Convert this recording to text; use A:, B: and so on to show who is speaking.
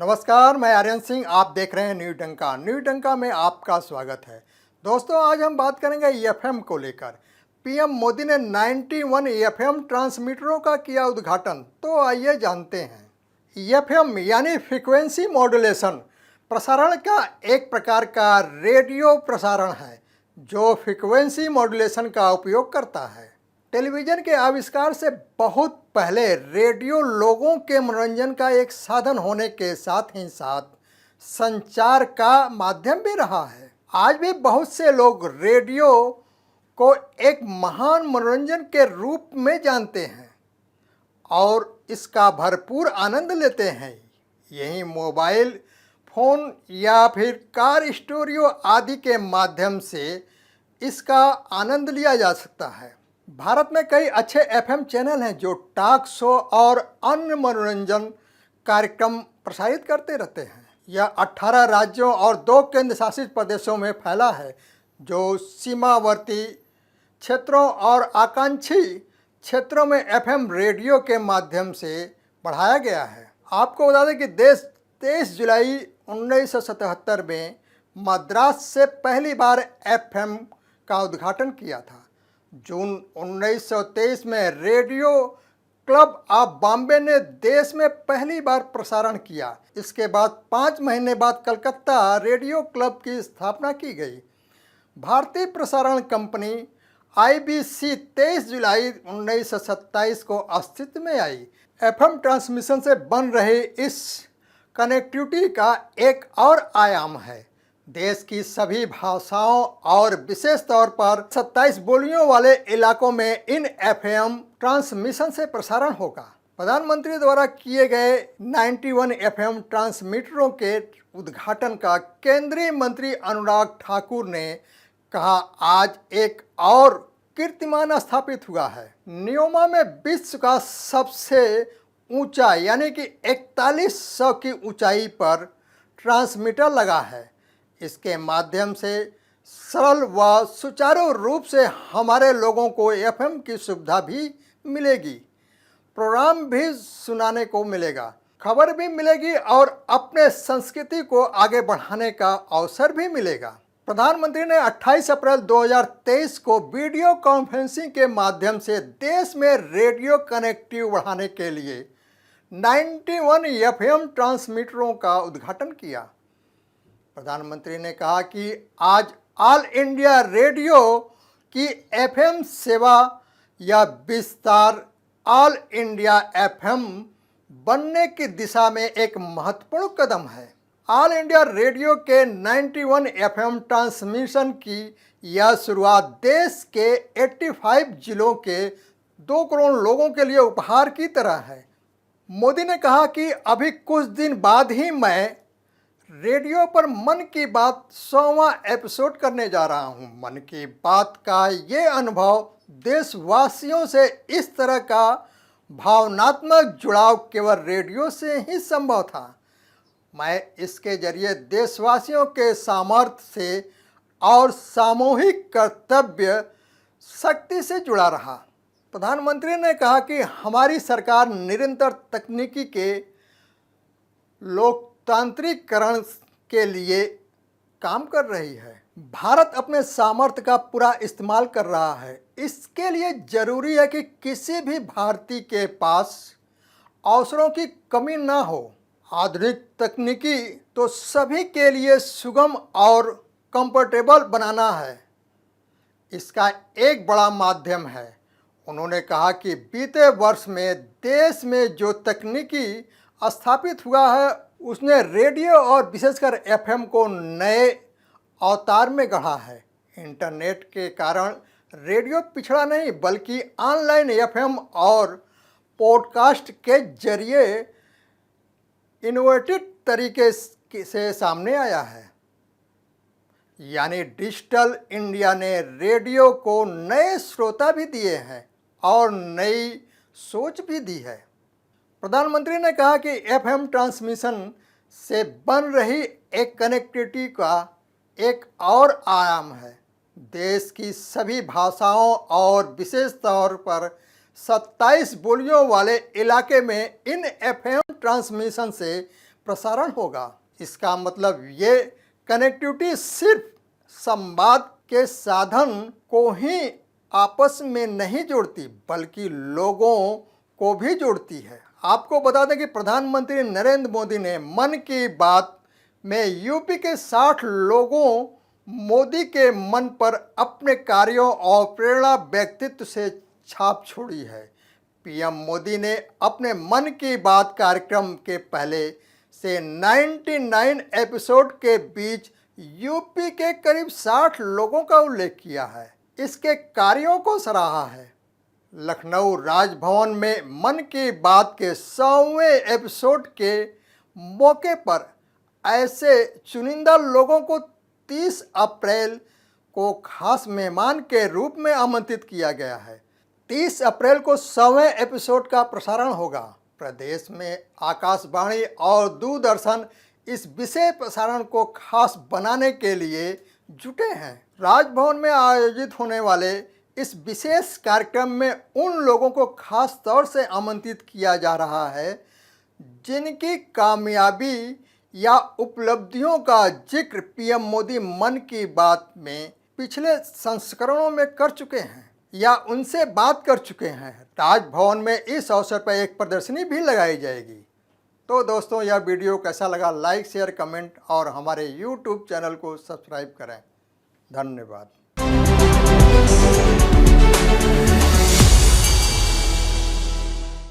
A: नमस्कार, मैं आर्यन सिंह। आप देख रहे हैं न्यू डंका में आपका स्वागत है। दोस्तों, आज हम बात करेंगे एफएम को लेकर। पीएम मोदी ने 91 एफएम ट्रांसमीटरों का किया उद्घाटन। तो आइए जानते हैं। एफएम यानी फ्रीक्वेंसी मॉड्यूलेशन प्रसारण का एक प्रकार का रेडियो प्रसारण है जो फ्रीक्वेंसी मॉड्यूलेशन का उपयोग करता है। टेलीविज़न के आविष्कार से बहुत पहले रेडियो लोगों के मनोरंजन का एक साधन होने के साथ ही साथ संचार का माध्यम भी रहा है। आज भी बहुत से लोग रेडियो को एक महान मनोरंजन के रूप में जानते हैं और इसका भरपूर आनंद लेते हैं। यही मोबाइल फ़ोन या फिर कार स्टूडियो आदि के माध्यम से इसका आनंद लिया जा सकता है। भारत में कई अच्छे एफएम चैनल हैं जो टॉक शो और अन्य मनोरंजन कार्यक्रम प्रसारित करते रहते हैं। यह 18 राज्यों और 2 केंद्र शासित प्रदेशों में फैला है जो सीमावर्ती क्षेत्रों और आकांक्षी क्षेत्रों में एफएम रेडियो के माध्यम से बढ़ाया गया है। आपको बता दें कि देश 23 जुलाई 1977 में मद्रास से पहली बार एफएम का उद्घाटन किया था। जून 1923 में रेडियो क्लब ऑफ बॉम्बे ने देश में पहली बार प्रसारण किया। इसके बाद 5 महीने बाद कलकत्ता रेडियो क्लब की स्थापना की गई। भारतीय प्रसारण कंपनी आईबीसी 23 जुलाई 1927 को अस्तित्व में आई। एफएम ट्रांसमिशन से बन रही इस कनेक्टिविटी का एक और आयाम है। देश की सभी भाषाओं और विशेष तौर पर 27 बोलियों वाले इलाकों में इन एफएम ट्रांसमिशन से प्रसारण होगा। प्रधानमंत्री द्वारा किए गए 91 एफएम ट्रांसमीटरों के उद्घाटन का केंद्रीय मंत्री अनुराग ठाकुर ने कहा, आज एक और कीर्तिमान स्थापित हुआ है। न्योमा में विश्व का सबसे ऊंचा यानी कि 4100 की ऊंचाई पर ट्रांसमीटर लगा है। इसके माध्यम से सरल व सुचारू रूप से हमारे लोगों को एफएम की सुविधा भी मिलेगी, प्रोग्राम भी सुनाने को मिलेगा, खबर भी मिलेगी और अपने संस्कृति को आगे बढ़ाने का अवसर भी मिलेगा। प्रधानमंत्री ने 28 अप्रैल 2023 को वीडियो कॉन्फ्रेंसिंग के माध्यम से देश में रेडियो कनेक्टिव बढ़ाने के लिए 91 एफएम ट्रांसमीटरों का उद्घाटन किया। प्रधानमंत्री ने कहा कि आज ऑल इंडिया रेडियो की एफएम सेवा या विस्तार ऑल इंडिया एफएम बनने की दिशा में एक महत्वपूर्ण कदम है। ऑल इंडिया रेडियो के 91 एफएम ट्रांसमिशन की यह शुरुआत देश के 85 जिलों के 2 करोड़ लोगों के लिए उपहार की तरह है। मोदी ने कहा कि अभी कुछ दिन बाद ही मैं रेडियो पर मन की बात 100वां एपिसोड करने जा रहा हूं। मन की बात का ये अनुभव देशवासियों से इस तरह का भावनात्मक जुड़ाव केवल रेडियो से ही संभव था। मैं इसके जरिए देशवासियों के सामर्थ्य से और सामूहिक कर्तव्य शक्ति से जुड़ा रहा। प्रधानमंत्री ने कहा कि हमारी सरकार निरंतर तकनीकी के लोकतांत्रिकरण के लिए काम कर रही है। भारत अपने सामर्थ्य का पूरा इस्तेमाल कर रहा है। इसके लिए जरूरी है कि किसी भी भारतीय के पास अवसरों की कमी ना हो। आधुनिक तकनीकी तो सभी के लिए सुगम और कंफर्टेबल बनाना है, इसका एक बड़ा माध्यम है। उन्होंने कहा कि बीते वर्ष में देश में जो तकनीकी स्थापित हुआ है उसने रेडियो और विशेषकर एफएम को नए अवतार में गढ़ा है। इंटरनेट के कारण रेडियो पिछड़ा नहीं बल्कि ऑनलाइन एफएम और पॉडकास्ट के जरिए इनोवेटिव तरीके से सामने आया है। यानी डिजिटल इंडिया ने रेडियो को नए श्रोता भी दिए हैं और नई सोच भी दी है। प्रधानमंत्री ने कहा कि एफएम ट्रांसमिशन से बन रही एक कनेक्टिविटी का एक और आयाम है। देश की सभी भाषाओं और विशेष तौर पर 27 बोलियों वाले इलाके में इन एफएम ट्रांसमिशन से प्रसारण होगा। इसका मतलब ये कनेक्टिविटी सिर्फ संवाद के साधन को ही आपस में नहीं जोड़ती बल्कि लोगों को भी जोड़ती है। आपको बता दें कि प्रधानमंत्री नरेंद्र मोदी ने मन की बात में यूपी के 60 लोगों मोदी के मन पर अपने कार्यों और प्रेरणा व्यक्तित्व से छाप छोड़ी है। पीएम मोदी ने अपने मन की बात कार्यक्रम के पहले से 99 एपिसोड के बीच यूपी के करीब 60 लोगों का उल्लेख किया है, इसके कार्यों को सराहा है। लखनऊ राजभवन में मन की बात के 100वें एपिसोड के मौके पर ऐसे चुनिंदा लोगों को 30 अप्रैल को खास मेहमान के रूप में आमंत्रित किया गया है। 30 अप्रैल को 100वें एपिसोड का प्रसारण होगा। प्रदेश में आकाशवाणी और दूरदर्शन इस विशेष प्रसारण को खास बनाने के लिए जुटे हैं। राजभवन में आयोजित होने वाले इस विशेष कार्यक्रम में उन लोगों को खास तौर से आमंत्रित किया जा रहा है जिनकी कामयाबी या उपलब्धियों का जिक्र पीएम मोदी मन की बात में पिछले संस्करणों में कर चुके हैं या उनसे बात कर चुके हैं। राजभवन में इस अवसर पर एक प्रदर्शनी भी लगाई जाएगी। तो दोस्तों, यह वीडियो कैसा लगा, लाइक शेयर कमेंट और हमारे YouTube चैनल को सब्सक्राइब करें। धन्यवाद।